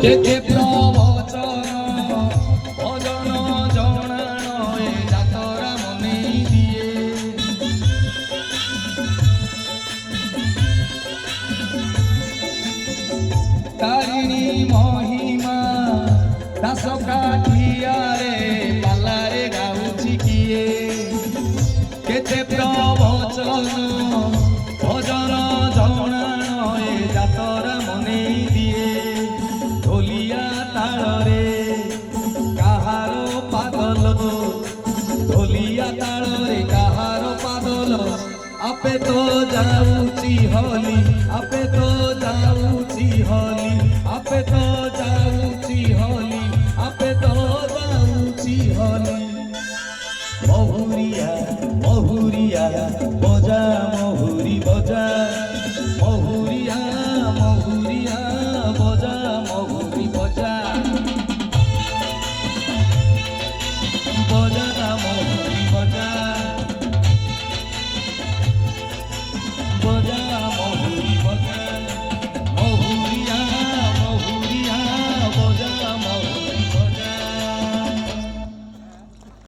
কেতে প্রবচন ভজন জনাণ এ যাতরা মনেই দিয়ে তারিণী মহিমা দাস কাঠিয়ারে পালারে গাউছি কিয়ে কেতে প্রবচন ভজন জনাণ এ যাতরা মনেই দিয়ে ঢোলিয়া তাଳରେ কাহার পাগল ঢোলিয়া তাଳରେ কাহার পাগল আপে তো যাউছি হলি আপে তো যাউছি হলি আপে তো যাউছি হলি আপে তো যাউছি হলি মহুরিয়া মহুরিয়া বজা মহুরি বজা মহুরিয়া মহুরিয়া বজা মহুরি বজা